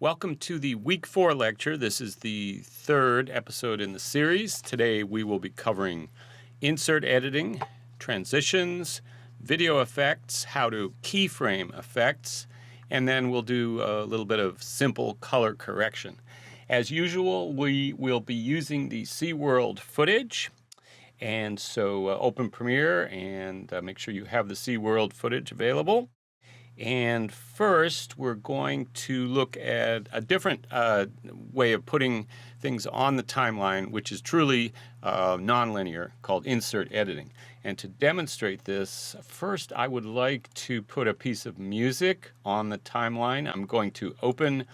Welcome to the Week 4 lecture. This is the third episode in the series. Today we will be covering insert editing, transitions, video effects, how to keyframe effects, and then we'll do a little bit of simple color correction. As usual, we will be using the SeaWorld footage. And so open Premiere and make sure you have the SeaWorld footage available. And first, we're going to look at a different way of putting things on the timeline, which is truly nonlinear, called insert editing. And to demonstrate this, first I would like to put a piece of music on the timeline. I'm going to open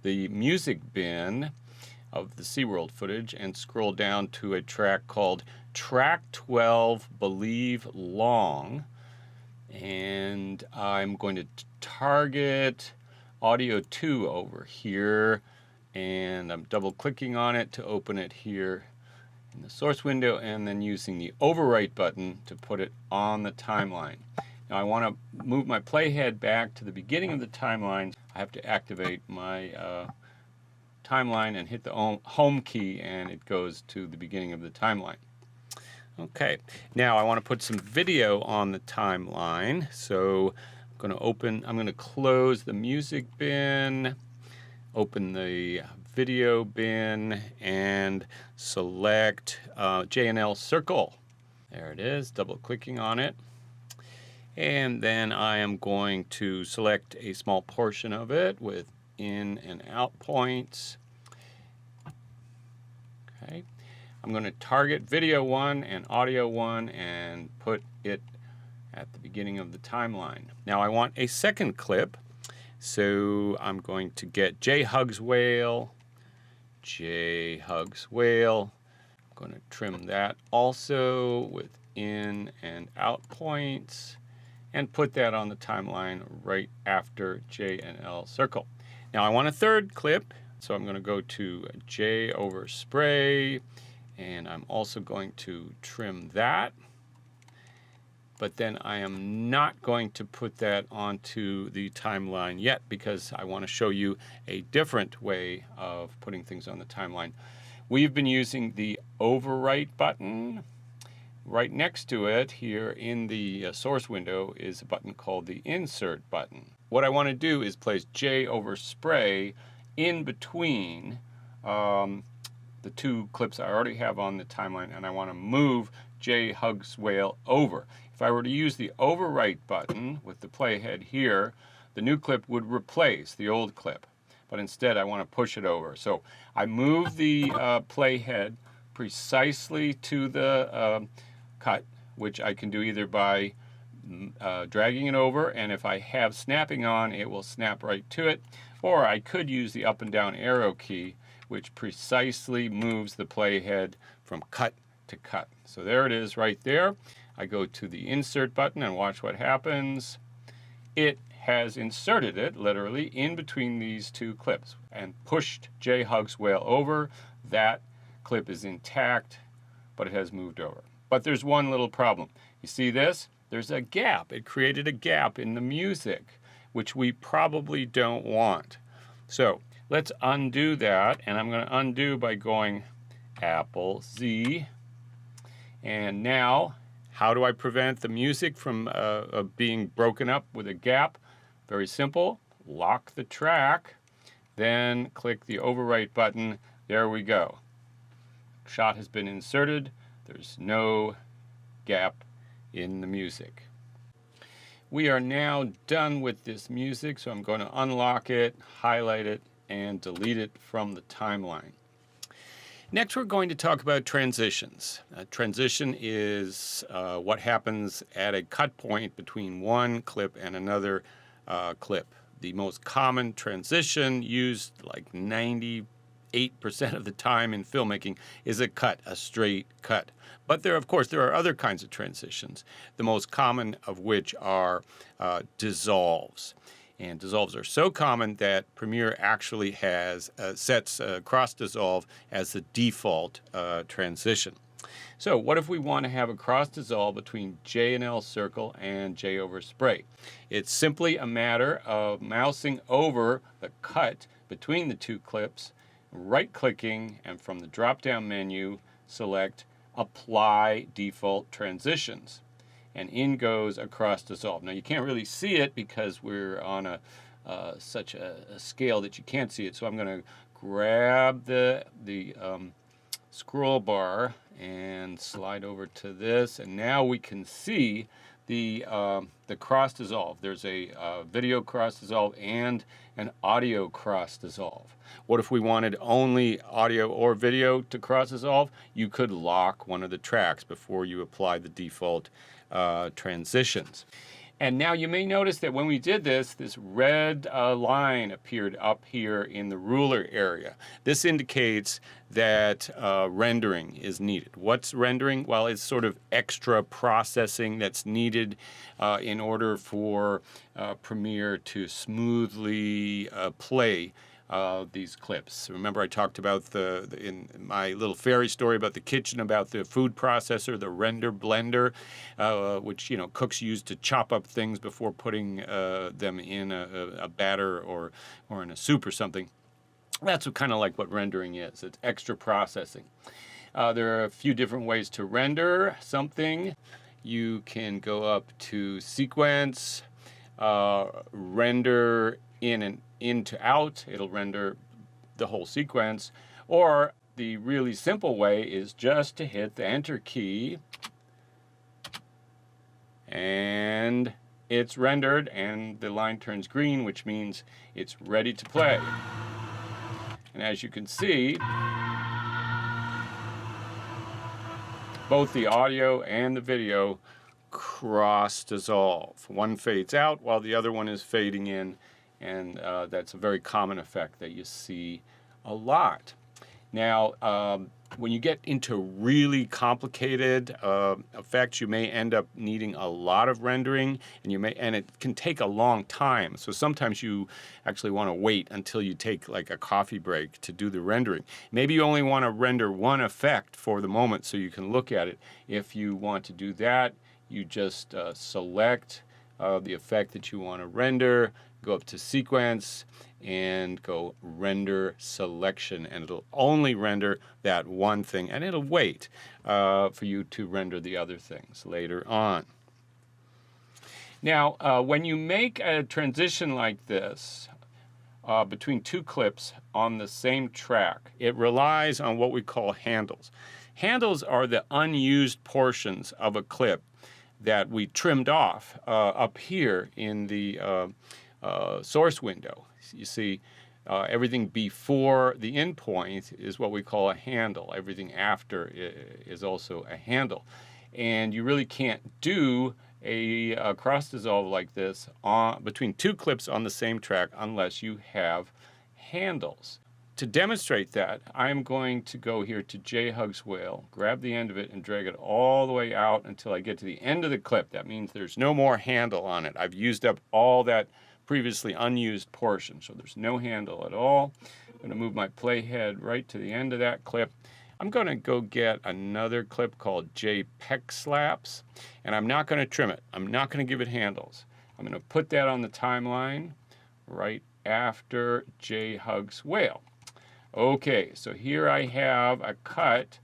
the music bin of the SeaWorld footage and scroll down to a track called Track 12, Believe Long. And I'm going to target audio 2 over here, and I'm double clicking on it to open it here in the source window, and then using the overwrite button to put it on the timeline. Now I want to move my playhead back to the beginning of the timeline. I have to activate my timeline and hit the home key, and it goes to the beginning of the timeline. Okay, now I want to put some video on the timeline. So I'm going to close the music bin, open the video bin, and select J&L Circle. There it is, double clicking on it. And then I am going to select a small portion of it with in and out points. Okay. I'm going to target video 1 and audio 1 and put it at the beginning of the timeline. Now I want a second clip, so I'm going to get J Hugs Whale. I'm going to trim that also with in and out points and put that on the timeline right after J and L Circle. Now I want a third clip, so I'm going to go to J over Spray. And I'm also going to trim that, but then I am not going to put that onto the timeline yet because I want to show you a different way of putting things on the timeline. We've been using the overwrite button. Right next to it here in the source window is a button called the insert button. What I want to do is place J over Spray in between the two clips I already have on the timeline, and I want to move J Hugs Whale over. If I were to use the overwrite button with the playhead here, the new clip would replace the old clip. But instead I want to push it over. So I move the playhead precisely to the cut, which I can do either by dragging it over, and if I have snapping on, it will snap right to it, or I could use the up and down arrow key, which precisely moves the playhead from cut to cut. So there it is right there. I go to the insert button and watch what happens. It has inserted it literally in between these two clips and pushed J Hugs Whale over. That clip is intact, but it has moved over. But there's one little problem. You see this? There's a gap. It created a gap in the music, which we probably don't want. So let's undo that, and I'm going to undo by going Apple Z. And now, how do I prevent the music from being broken up with a gap? Very simple. Lock the track, then click the overwrite button. There we go. Shot has been inserted. There's no gap in the music. We are now done with this music, so I'm going to unlock it, highlight it, and delete it from the timeline. Next, we're going to talk about transitions. A transition is what happens at a cut point between one clip and another clip. The most common transition used like 98% of the time in filmmaking is a cut, a straight cut. But there are other kinds of transitions, the most common of which are dissolves. And dissolves are so common that Premiere actually has sets cross dissolve as the default transition. So what if we want to have a cross dissolve between J and L Circle and J over Spray? It's simply a matter of mousing over the cut between the two clips, right-clicking, and from the drop-down menu, select Apply Default Transitions. And in goes a cross dissolve. Now you can't really see it because we're on such a scale that you can't see it. So I'm going to grab the scroll bar and slide over to this, and now we can see the cross dissolve. There's a video cross dissolve and an audio cross dissolve. What if we wanted only audio or video to cross dissolve? You could lock one of the tracks before you apply the default transitions. And now you may notice that when we did this, this red line appeared up here in the ruler area. This indicates that rendering is needed. What's rendering? Well, it's sort of extra processing that's needed in order for Premiere to smoothly play these clips. Remember I talked about in my little fairy story about the kitchen, about the food processor, the render blender, which cooks use to chop up things before putting them in a batter or in a soup or something. That's kind of like what rendering is. It's extra processing. There are a few different ways to render something. You can go up to sequence, render in and into out. It'll render the whole sequence. Or the really simple way is just to hit the enter key and it's rendered and the line turns green, which means it's ready to play. And as you can see, both the audio and the video cross dissolve. One fades out while the other one is fading in. And that's a very common effect that you see a lot. Now, when you get into really complicated effects, you may end up needing a lot of rendering, and it can take a long time. So sometimes you actually want to wait until you take like a coffee break to do the rendering. Maybe you only want to render one effect for the moment so you can look at it. If you want to do that, you just select the effect that you want to render, go up to sequence and go render selection, and it'll only render that one thing, and it'll wait for you to render the other things later on. Now, when you make a transition like this between two clips on the same track, it relies on what we call handles. Handles are the unused portions of a clip that we trimmed off up here in the source window. You see, everything before the endpoint is what we call a handle. Everything after is also a handle. And you really can't do a cross dissolve like this between two clips on the same track unless you have handles. To demonstrate that, I'm going to go here to JHugs Whale, grab the end of it, and drag it all the way out until I get to the end of the clip. That means there's no more handle on it. I've used up all that previously unused portion, so there's no handle at all. I'm going to move my playhead right to the end of that clip. I'm going to go get another clip called JPEG Slaps, and I'm not going to trim it. I'm not going to give it handles. I'm going to put that on the timeline right after JHugs Whale. Okay, so here I have a cut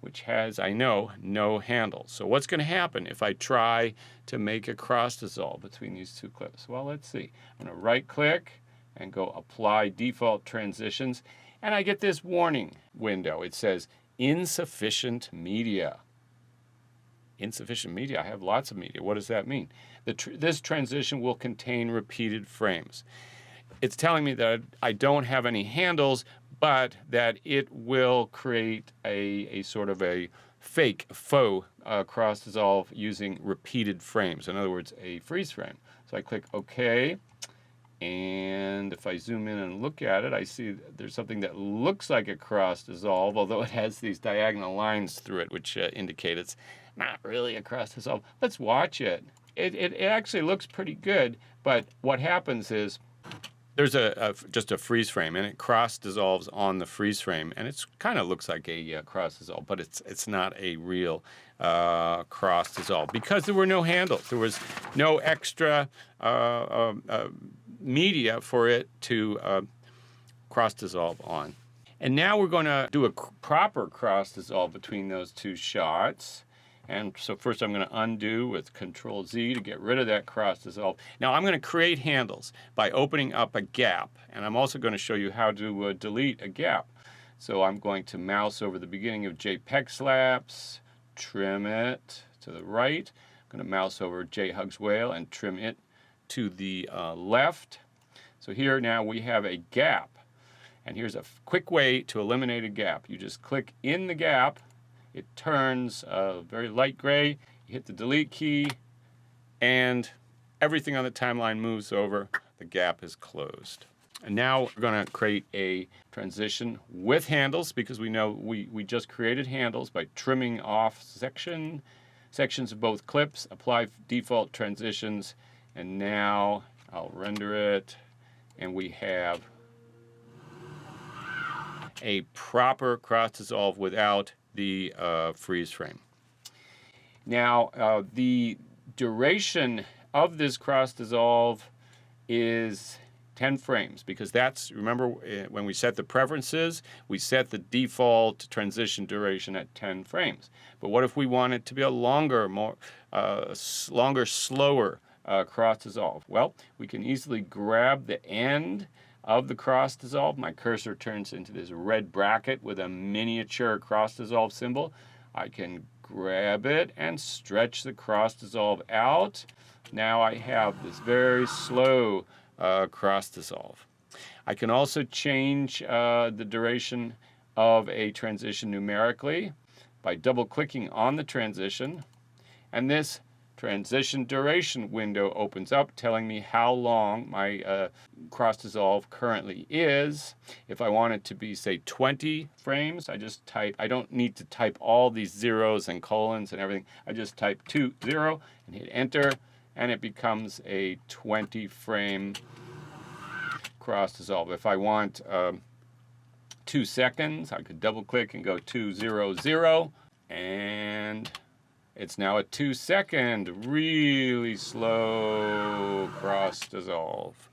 which has, I know, no handles. So what's going to happen if I try to make a cross dissolve between these two clips? Well, let's see. I'm going to right click and go Apply Default Transitions, and I get this warning window. It says insufficient media. Insufficient media? I have lots of media. What does that mean? This transition will contain repeated frames. It's telling me that I don't have any handles, but that it will create a sort of a faux cross dissolve using repeated frames. In other words, a freeze frame. So I click OK, and if I zoom in and look at it, I see there's something that looks like a cross dissolve, although it has these diagonal lines through it, which indicate it's not really a cross dissolve. Let's watch it. It actually looks pretty good, but what happens is there's just a freeze frame, and it cross dissolves on the freeze frame, and it kind of looks like a cross dissolve, but it's not a real cross dissolve because there were no handles. There was no extra media for it to cross dissolve on. And now we're going to do a proper cross dissolve between those two shots. And so first I'm going to undo with Control Z to get rid of that cross dissolve. Now I'm going to create handles by opening up a gap. And I'm also going to show you how to delete a gap. So I'm going to mouse over the beginning of JPEGslapse, trim it to the right. I'm going to mouse over JHugsWhale and trim it to the left. So here now we have a gap. And here's a quick way to eliminate a gap. You just click in the gap. It turns very light gray. You hit the delete key, and everything on the timeline moves over. The gap is closed. And now we're going to create a transition with handles, because we know we just created handles by trimming off sections of both clips, apply default transitions, and now I'll render it, and we have a proper cross dissolve without the freeze frame. Now, the duration of this cross dissolve is 10 frames, because that's, remember when we set the preferences, we set the default transition duration at 10 frames. But what if we want it to be a longer, slower cross dissolve? Well, we can easily grab the end of the cross dissolve. My cursor turns into this red bracket with a miniature cross dissolve symbol. I can grab it and stretch the cross dissolve out. Now I have this very slow cross dissolve. I can also change the duration of a transition numerically by double clicking on the transition, and this transition duration window opens up, telling me how long my cross dissolve currently is. If I want it to be, say, 20 frames, I just type, I don't need to type all these zeros and colons and everything. I just type 20 and hit enter, and it becomes a 20 frame cross dissolve. If I want 2 seconds, I could double click and go 200, and it's now a 2-second, really slow cross dissolve.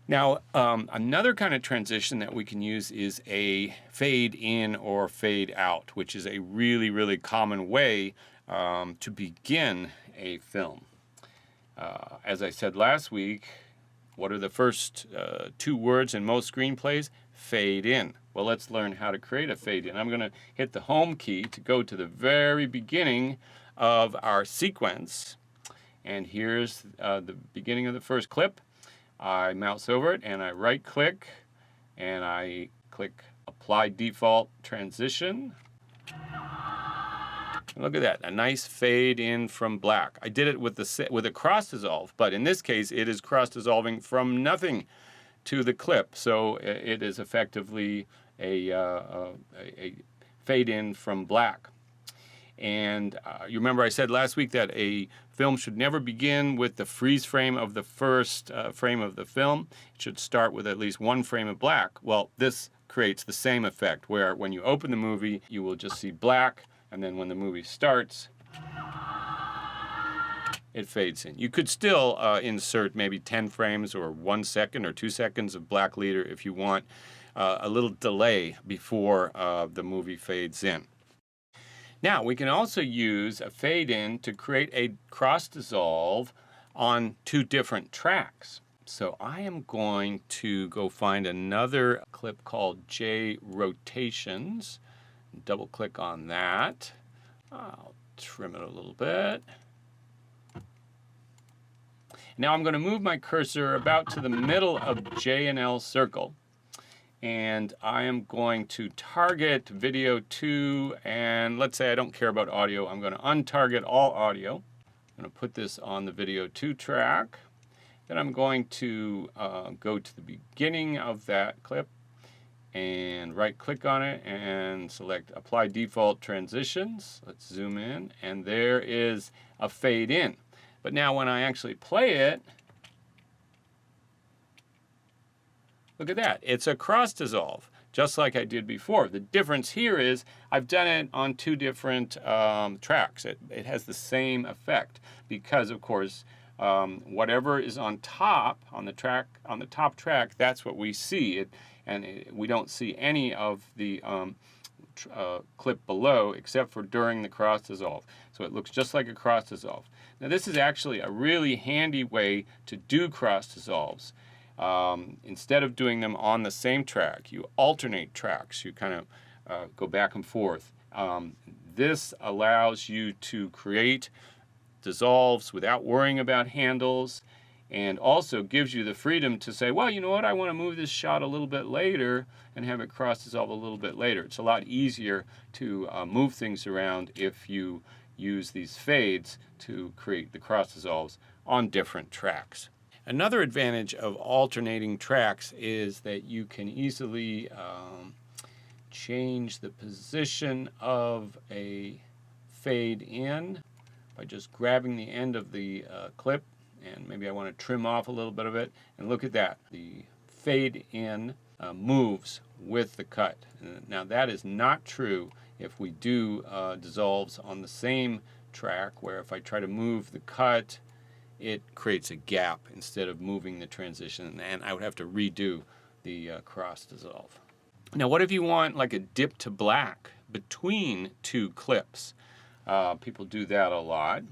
Now, another kind of transition that we can use is a fade in or fade out, which is a really, really common way to begin a film. As I said last week, what are the first 2 words in most screenplays? Fade in. Well, let's learn how to create a fade in. I'm going to hit the home key to go to the very beginning of our sequence, and here's the beginning of the first clip. I mouse over it and I right click and I click apply default transition. And look at that, a nice fade in from black. I did it with a cross dissolve, but in this case it is cross dissolving from nothing to the clip, so it is effectively a fade in from black. And you remember I said last week that a film should never begin with the freeze frame of the first frame of the film. It should start with at least 1 frame of black. Well, this creates the same effect, where when you open the movie, you will just see black, and then when the movie starts, it fades in. You could still insert maybe 10 frames or 1 second or 2 seconds of black leader if you want a little delay before the movie fades in. Now, we can also use a fade in to create a cross dissolve on 2 different tracks. So I am going to go find another clip called J Rotations. Double click on that. I'll trim it a little bit. Now I'm going to move my cursor about to the middle of J and L circle. And I am going to target video 2, and let's say I don't care about audio. I'm going to untarget all audio. I'm going to put this on the video 2 track. Then I'm going to go to the beginning of that clip and right click on it and select apply default transitions. Let's zoom in, and there is a fade in. But now when I actually play it, look at that, it's a cross dissolve, just like I did before. The difference here is I've done it on 2 different tracks. It has the same effect because, of course, whatever is on top, on the top track, that's what we see. We don't see any of the clip below except for during the cross dissolve. So it looks just like a cross dissolve. Now this is actually a really handy way to do cross dissolves. Instead of doing them on the same track, you alternate tracks. You kind of go back and forth. This allows you to create dissolves without worrying about handles, and also gives you the freedom to say, well, you know what, I want to move this shot a little bit later and have it cross dissolve a little bit later. It's a lot easier to move things around if you use these fades to create the cross dissolves on different tracks. Another advantage of alternating tracks is that you can easily change the position of a fade in by just grabbing the end of the clip, and maybe I want to trim off a little bit of it, and look at that. The fade in moves with the cut. Now that is not true if we do dissolves on the same track, where if I try to move the cut, it creates a gap instead of moving the transition, and I would have to redo the cross dissolve. Now what if you want like a dip to black between two clips? People do that a lot.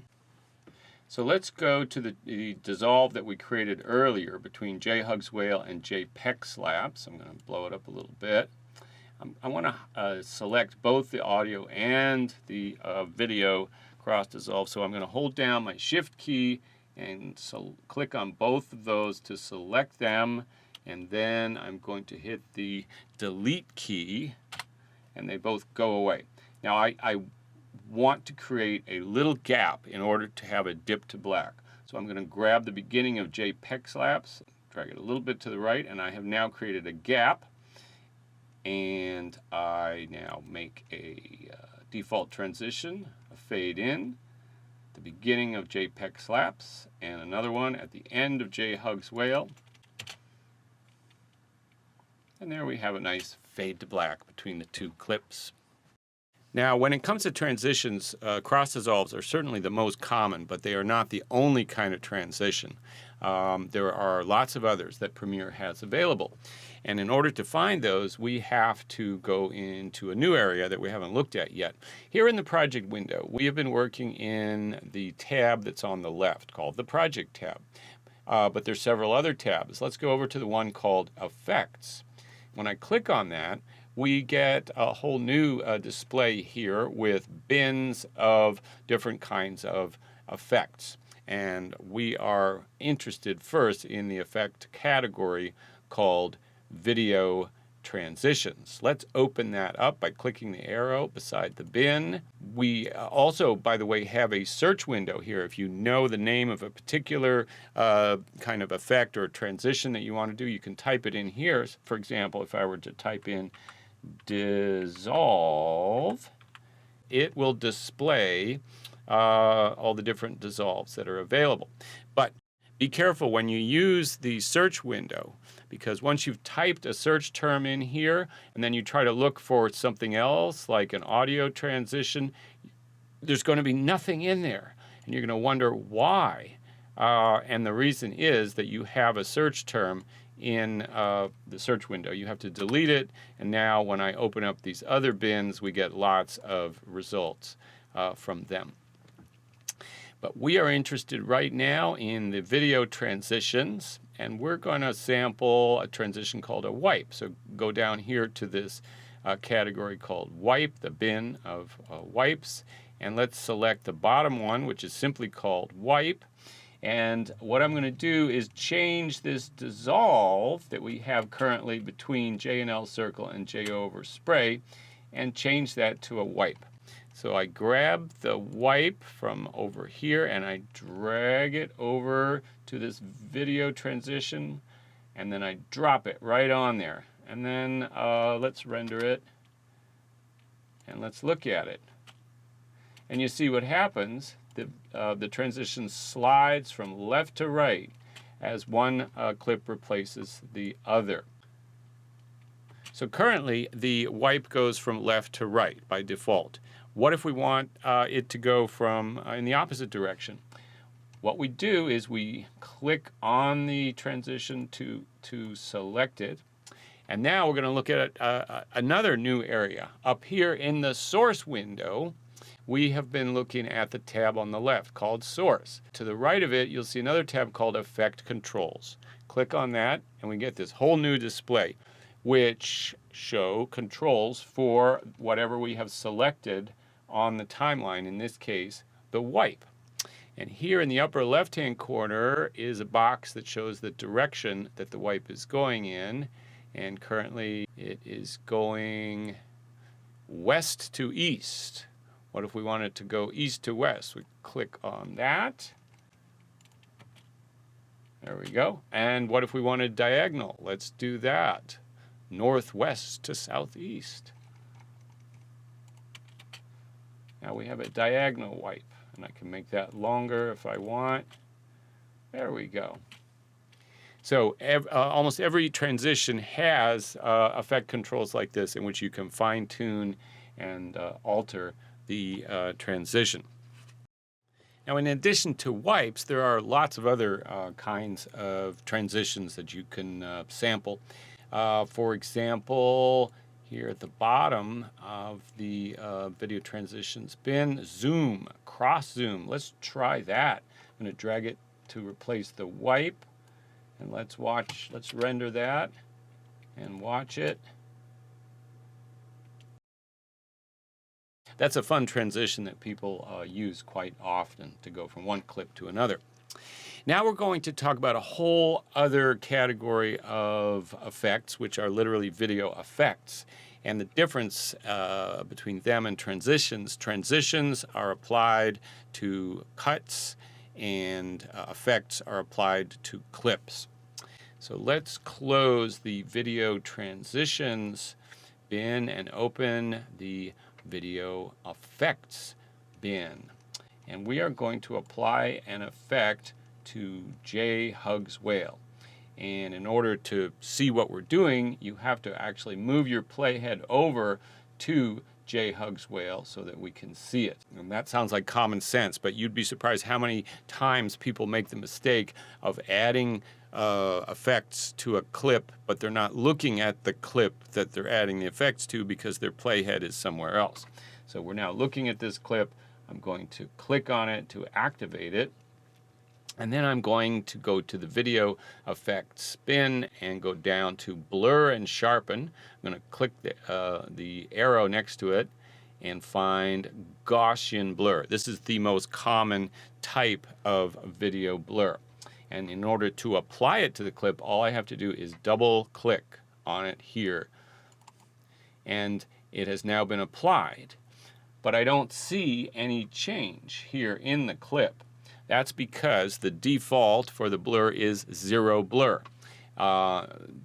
So let's go to the dissolve that we created earlier between J. Hugg's Whale and J. Peck Slaps. I'm going to blow it up a little bit. I want to select both the audio and the video cross dissolve. So I'm going to hold down my Shift key and click on both of those to select them. And then I'm going to hit the delete key, and they both go away. Now I want to create a little gap in order to have a dip to black. So I'm going to grab the beginning of J. Peck Slaps, drag it a little bit to the right, and I have now created a gap. And I now make a default transition, a fade in, the beginning of J. Peck Slaps, and another one at the end of J. Hugg's Whale. And there we have a nice fade to black between the two clips. Now, when it comes to transitions, cross dissolves are certainly the most common, but they are not the only kind of transition. There are lots of others that Premiere has available. And in order to find those, we have to go into a new area that we haven't looked at yet. Here in the project window, we have been working in the tab that's on the left called the Project tab. But there's several other tabs. Let's go over to the one called Effects. When I click on that, we get a whole new display here with bins of different kinds of effects. And we are interested first in the effect category called Video Transitions. Let's open that up by clicking the arrow beside the bin. We also, by the way, have a search window here. If you know the name of a particular kind of effect or transition that you want to do, you can type it in here. For example, if I were to type in dissolve, it will display all the different dissolves that are available. But be careful when you use the search window, because once you've typed a search term in here and then you try to look for something else like an audio transition, there's going to be nothing in there, and you're going to wonder why. And the reason is that you have a search term in the search window. You have to delete it, and now when I open up these other bins, we get lots of results from them. But we are interested right now in the video transitions, and we're going to sample a transition called a wipe. So go down here to this category called wipe, the bin of wipes, and let's select the bottom one, which is simply called wipe. And what I'm going to do is change this dissolve that we have currently between J and L circle and J over spray, and change that to a wipe. So I grab the wipe from over here and I drag it over to this video transition, and then I drop it right on there. And then let's render it and let's look at it. And you see what happens. The transition slides from left to right as one clip replaces the other. So currently the wipe goes from left to right by default. What if we want it to go from in the opposite direction? what we do is we click on the transition to select it. And now we're going to look at another new area. Up here in the source window, we have been looking at the tab on the left called Source. To the right of it, you'll see another tab called Effect Controls. Click on that, and we get this whole new display, which show controls for whatever we have selected on the timeline, in this case, the wipe. And here in the upper left-hand corner is a box that shows the direction that the wipe is going in. And currently it is going west to east. What if we wanted to go east to west? We click on that. There we go. And what if we wanted diagonal? Let's do that. Northwest to southeast. Now we have a diagonal wipe, and I can make that longer if I want. There we go. So almost every transition has effect controls like this in which you can fine-tune and alter the transition. Now, in addition to wipes, there are lots of other kinds of transitions that you can sample. For example, here at the bottom of the video transitions bin, zoom, cross zoom. Let's try that. I'm going to drag it to replace the wipe. And let's render that and watch it. That's a fun transition that people use quite often to go from one clip to another. Now we're going to talk about a whole other category of effects, which are literally video effects. And the difference between them and transitions. Transitions are applied to cuts, and effects are applied to clips. So let's close the video transitions bin and open the video effects bin. And we are going to apply an effect to Jay Hugs Whale. And in order to see what we're doing, you have to actually move your playhead over to Jay Hugs Whale so that we can see it. And that sounds like common sense, but you'd be surprised how many times people make the mistake of adding effects to a clip, but they're not looking at the clip that they're adding the effects to because their playhead is somewhere else. So we're now looking at this clip. I'm going to click on it to activate it. And then I'm going to go to the video effects bin and go down to blur and sharpen. I'm going to click the arrow next to it and find Gaussian blur. This is the most common type of video blur. And in order to apply it to the clip, all I have to do is double click on it here. And it has now been applied. But I don't see any change here in the clip. That's because the default for the blur is 0 blur.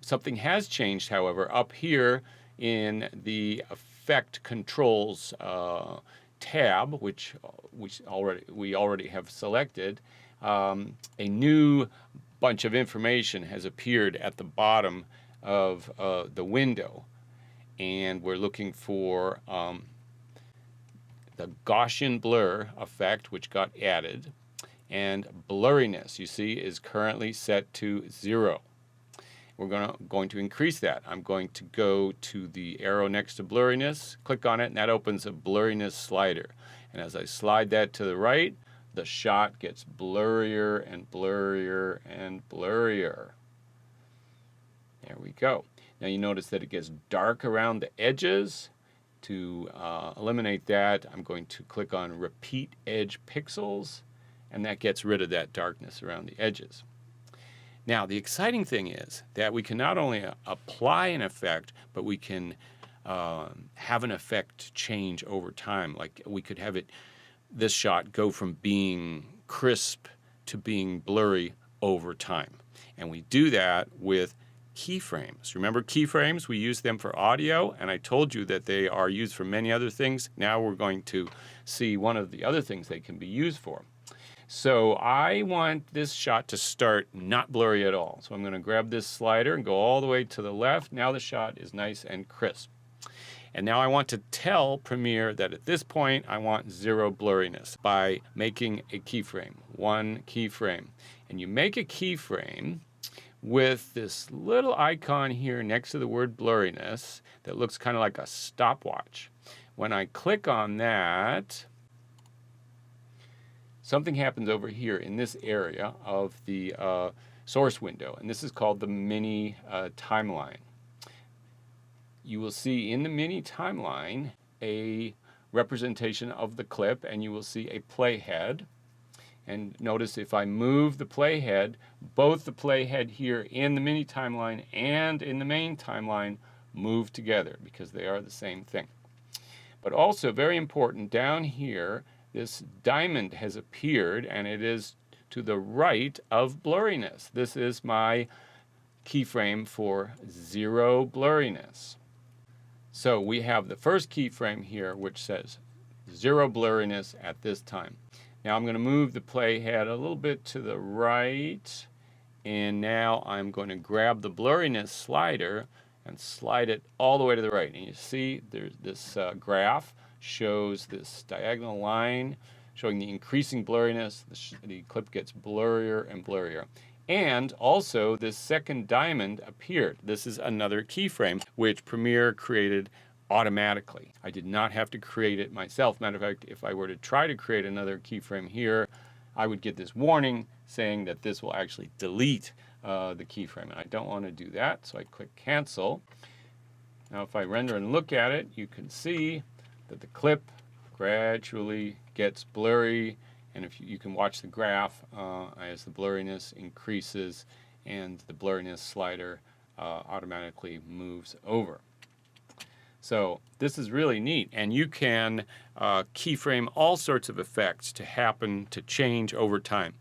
Something has changed, however, up here in the Effect Controls tab, which we already have selected. A new bunch of information has appeared at the bottom of the window, and we're looking for the Gaussian blur effect, which got added. And blurriness, you see, is currently set to 0. We're going to increase that. I'm going to go to the arrow next to blurriness, click on it, and that opens a blurriness slider. And as I slide that to the right, the shot gets blurrier and blurrier and blurrier. There we go. Now you notice that it gets dark around the edges. To eliminate that, I'm going to click on Repeat Edge Pixels, and that gets rid of that darkness around the edges. Now, the exciting thing is that we can not only apply an effect, but we can have an effect change over time. Like we could have this shot go from being crisp to being blurry over time. And we do that with keyframes. Remember keyframes? We use them for audio, and I told you that they are used for many other things. Now we're going to see one of the other things they can be used for. So I want this shot to start not blurry at all. So I'm going to grab this slider and go all the way to the left. Now the shot is nice and crisp. And now I want to tell Premiere that at this point I want 0 blurriness by making a keyframe, 1 keyframe. And you make a keyframe with this little icon here next to the word blurriness that looks kind of like a stopwatch. When I click on that, something happens over here in this area of the source window, and this is called the mini timeline. You will see in the mini timeline a representation of the clip, and you will see a playhead. And notice if I move the playhead, both the playhead here in the mini timeline and in the main timeline move together because they are the same thing. But also very important, down here this diamond has appeared and it is to the right of blurriness. This is my keyframe for 0 blurriness. So we have the first keyframe here which says 0 blurriness at this time. Now I'm going to move the playhead a little bit to the right, and now I'm going to grab the blurriness slider and slide it all the way to the right. And you see there's this graph shows this diagonal line showing the increasing blurriness. The clip gets blurrier and blurrier. And also this second diamond appeared. This is another keyframe which Premiere created automatically. I did not have to create it myself. Matter of fact, if I were to try to create another keyframe here, I would get this warning saying that this will actually delete the keyframe. And I don't want to do that, so I click cancel. Now if I render and look at it, you can see that the clip gradually gets blurry, and if you can watch the graph as the blurriness increases and the blurriness slider automatically moves over. So this is really neat, and you can keyframe all sorts of effects to happen, to change over time.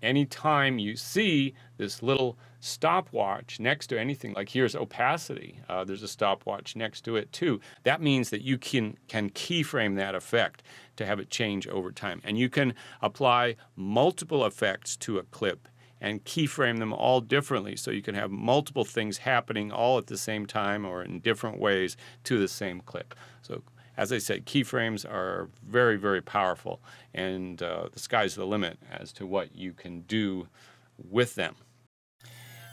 Anytime you see this little stopwatch next to anything, like here's opacity, there's a stopwatch next to it too. That means that you can keyframe that effect to have it change over time. And you can apply multiple effects to a clip and keyframe them all differently, so you can have multiple things happening all at the same time or in different ways to the same clip. So as I said, keyframes are very, very powerful, and the sky's the limit as to what you can do with them.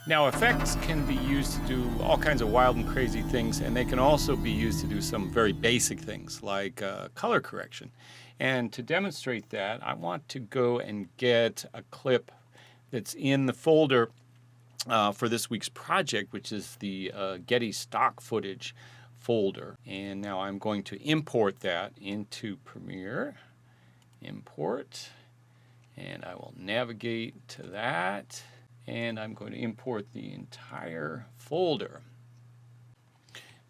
Now effects can be used to do all kinds of wild and crazy things, and they can also be used to do some very basic things like color correction. And to demonstrate that, I want to go and get a clip that's in the folder for this week's project, which is the Getty stock footage folder. And now I'm going to import that into Premiere. Import, and I will navigate to that, and I'm going to import the entire folder.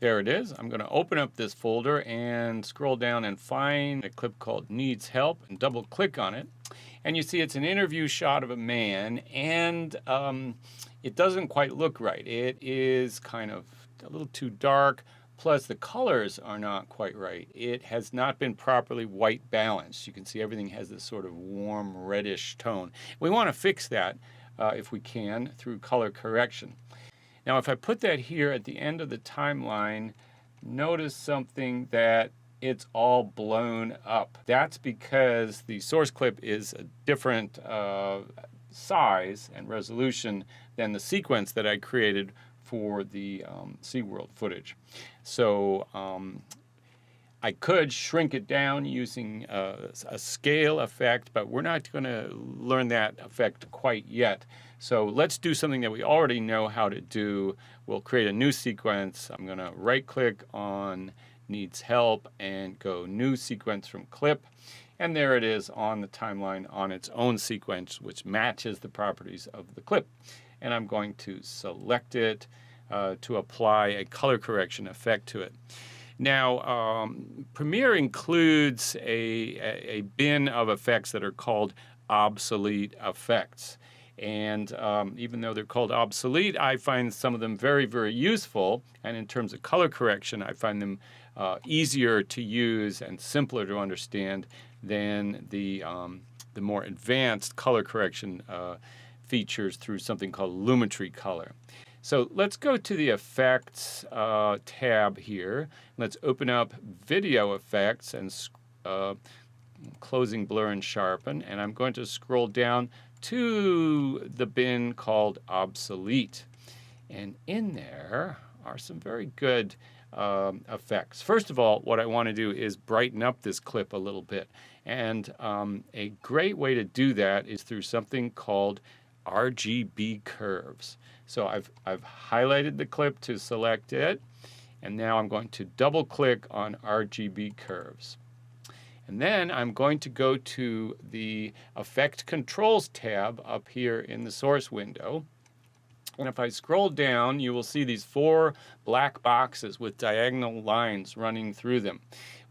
There it is. I'm going to open up this folder and scroll down and find a clip called Needs Help and double click on it. And you see it's an interview shot of a man, and it doesn't quite look right. It is kind of a little too dark, plus the colors are not quite right. It has not been properly white balanced. You can see everything has this sort of warm reddish tone. We want to fix that if we can through color correction. Now if I put that here at the end of the timeline, notice something that it's all blown up. That's because the source clip is a different size and resolution than the sequence that I created for the SeaWorld footage. So I could shrink it down using a scale effect, but we're not going to learn that effect quite yet. So let's do something that we already know how to do. We'll create a new sequence. I'm going to right click on Needs Help and go New Sequence from Clip. And there it is on the timeline on its own sequence, which matches the properties of the clip. And I'm going to select it to apply a color correction effect to it. Now, Premiere includes a bin of effects that are called obsolete effects. And even though they're called obsolete, I find some of them very, very useful. And in terms of color correction, I find them easier to use and simpler to understand than the more advanced color correction features through something called Lumetri Color. So let's go to the Effects tab here. Let's open up Video Effects and closing Blur and Sharpen. And I'm going to scroll down to the bin called Obsolete. And in there are some very good effects. First of all, what I want to do is brighten up this clip a little bit. And a great way to do that is through something called RGB curves. So I've highlighted the clip to select it, and now I'm going to double click on RGB curves. And then I'm going to go to the Effect Controls tab up here in the source window. And if I scroll down, you will see these 4 black boxes with diagonal lines running through them.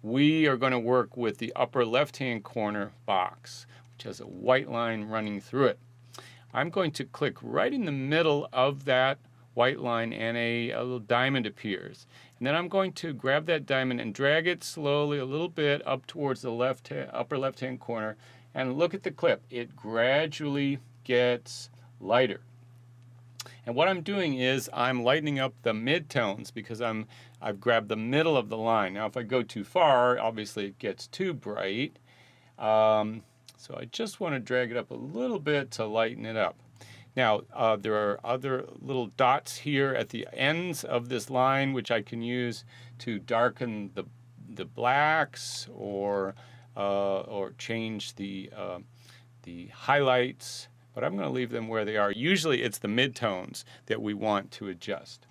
We are going to work with the upper left-hand corner box, which has a white line running through it. I'm going to click right in the middle of that white line, and a little diamond appears. And then I'm going to grab that diamond and drag it slowly a little bit up towards the upper left-hand corner, and look at the clip. It gradually gets lighter. And what I'm doing is I'm lightening up the midtones because I've grabbed the middle of the line. Now if I go too far, obviously it gets too bright. So I just want to drag it up a little bit to lighten it up. Now there are other little dots here at the ends of this line which I can use to darken the blacks or change the highlights. But I'm going to leave them where they are. Usually it's the midtones that we want to adjust.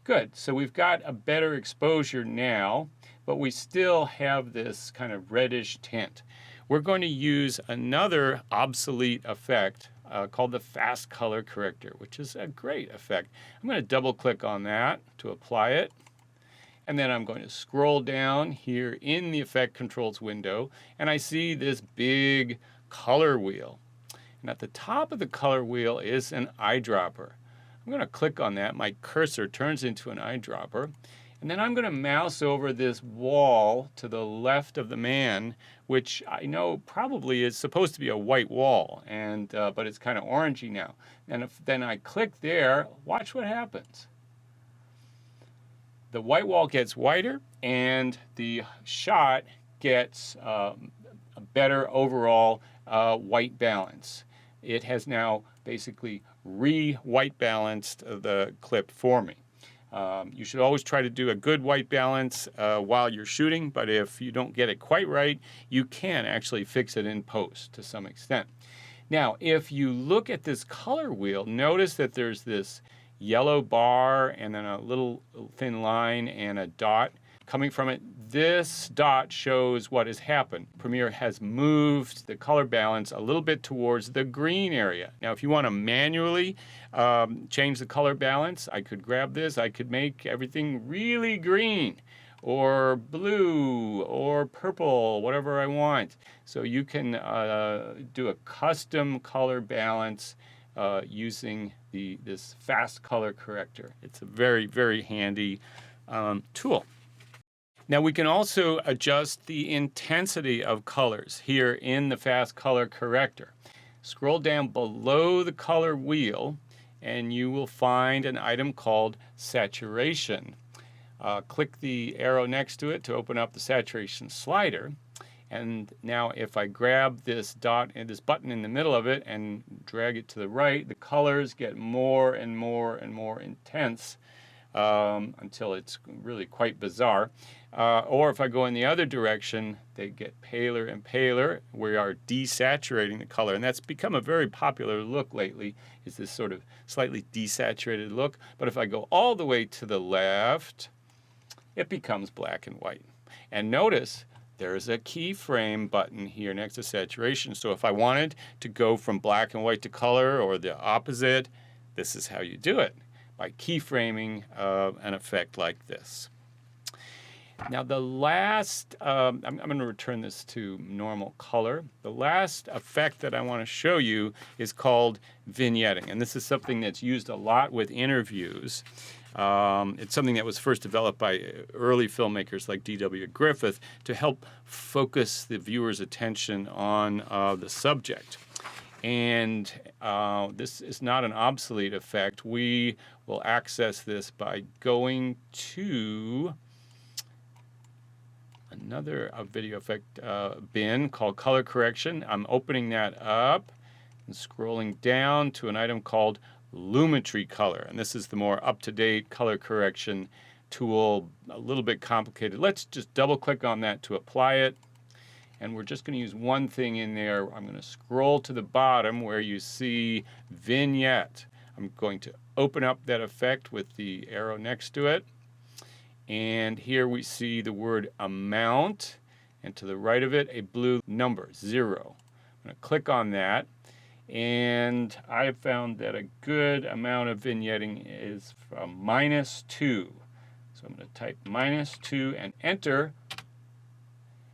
Good, so we've got a better exposure now, but we still have this kind of reddish tint. We're going to use another obsolete effect called the Fast Color Corrector, which is a great effect. I'm going to double click on that to apply it. And then I'm going to scroll down here in the Effect Controls window, and I see this big color wheel. And at the top of the color wheel is an eyedropper. I'm going to click on that. My cursor turns into an eyedropper. And then I'm going to mouse over this wall to the left of the man, which I know probably is supposed to be a white wall, but it's kind of orangey now. And if then I click there, watch what happens. The white wall gets whiter, and the shot gets a better overall white balance. It has now basically white balanced the clip for me. You should always try to do a good white balance while you're shooting, but if you don't get it quite right, you can actually fix it in post to some extent. Now, if you look at this color wheel, notice that there's this yellow bar and then a little thin line and a dot coming from it. This dot shows what has happened. Premiere has moved the color balance a little bit towards the green area. Now, if you want to manually change the color balance, I could grab this. I could make everything really green or blue or purple, whatever I want. So you can do a custom color balance using this Fast Color Corrector. It's a very, very handy tool. Now we can also adjust the intensity of colors here in the Fast Color Corrector. Scroll down below the color wheel and you will find an item called Saturation. Click the arrow next to it to open up the saturation slider. And now if I grab this dot and this button in the middle of it and drag it to the right, the colors get more and more and more intense until it's really quite bizarre. Or if I go in the other direction, they get paler and paler. We are desaturating the color, and that's become a very popular look lately, is this sort of slightly desaturated look. But if I go all the way to the left, it becomes black and white. And notice there's a keyframe button here next to saturation. So if I wanted to go from black and white to color or the opposite, this is how you do it, by keyframing an effect like this. Now the last, I'm going to return this to normal color. The last effect that I want to show you is called vignetting. And this is something that's used a lot with interviews. It's something that was first developed by early filmmakers like D.W. Griffith to help focus the viewer's attention on the subject. And this is not an obsolete effect. We will access this by going to another video effect bin called color correction. I'm opening that up and scrolling down to an item called Lumetri Color. And this is the more up-to-date color correction tool, a little bit complicated. Let's just double click on that to apply it. And we're just going to use one thing in there. I'm going to scroll to the bottom where you see vignette. I'm going to open up that effect with the arrow next to it. And here we see the word amount, and to the right of it, a blue number, 0. I'm going to click on that, and I have found that a good amount of vignetting is from -2. So I'm going to type -2 and enter.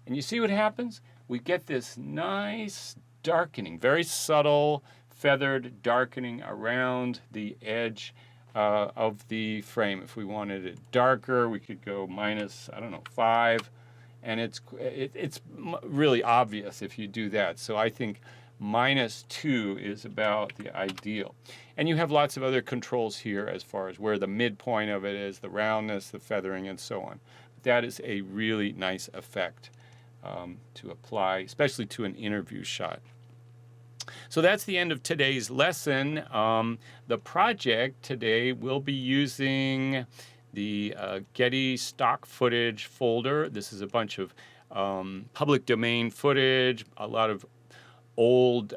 And you see what happens? We get this nice darkening, very subtle, feathered darkening around the edge of the frame. If we wanted it darker, we could go -5, and it's really obvious if you do that. So I think -2 is about the ideal. And you have lots of other controls here as far as where the midpoint of it is, the roundness, the feathering, and so on. But that is a really nice effect to apply, especially to an interview shot. So that's the end of today's lesson. The project today will be using the Getty stock footage folder. This is a bunch of public domain footage, a lot of old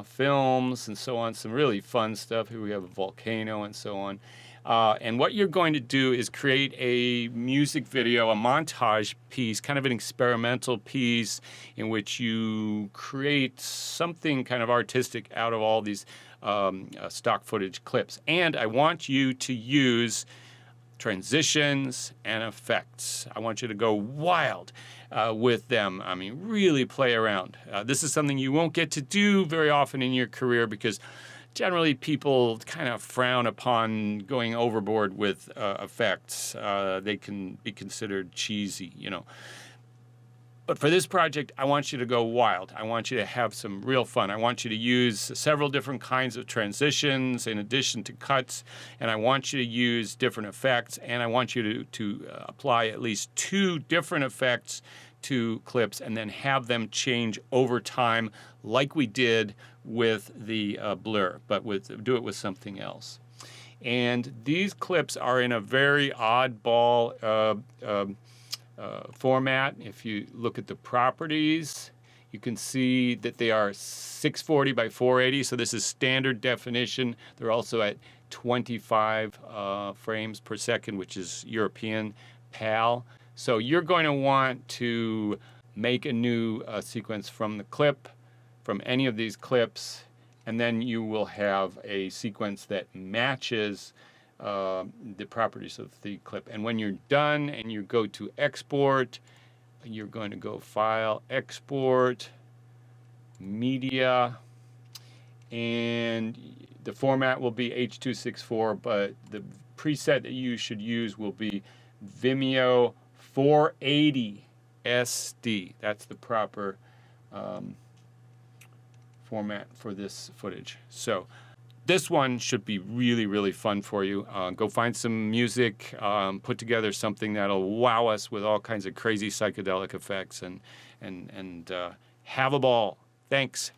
films and so on, some really fun stuff. Here we have a volcano and so on. And what you're going to do is create a music video, a montage piece, kind of an experimental piece in which you create something kind of artistic out of all these stock footage clips. And I want you to use transitions and effects. I want you to go wild with them. I mean, really play around. This is something you won't get to do very often in your career because generally people kind of frown upon going overboard with effects. They can be considered cheesy, you know. But for this project, I want you to go wild. I want you to have some real fun. I want you to use several different kinds of transitions in addition to cuts, and I want you to use different effects, and I want you to apply at least 2 different effects to clips and then have them change over time like we did with the blur, but do it with something else. And these clips are in a very oddball format. If you look at the properties, you can see that they are 640 by 480, so this is standard definition. They're also at 25 frames per second, which is European PAL. So you're going to want to make a new sequence from the clip, from any of these clips, and then you will have a sequence that matches the properties of the clip. And when you're done and you go to export, you're going to go File, Export, Media, and the format will be H.264, but the preset that you should use will be Vimeo 480 SD. That's the proper format for this footage. So this one should be really, really fun for you. Go find some music, put together something that'll wow us with all kinds of crazy psychedelic effects, and have a ball. Thanks.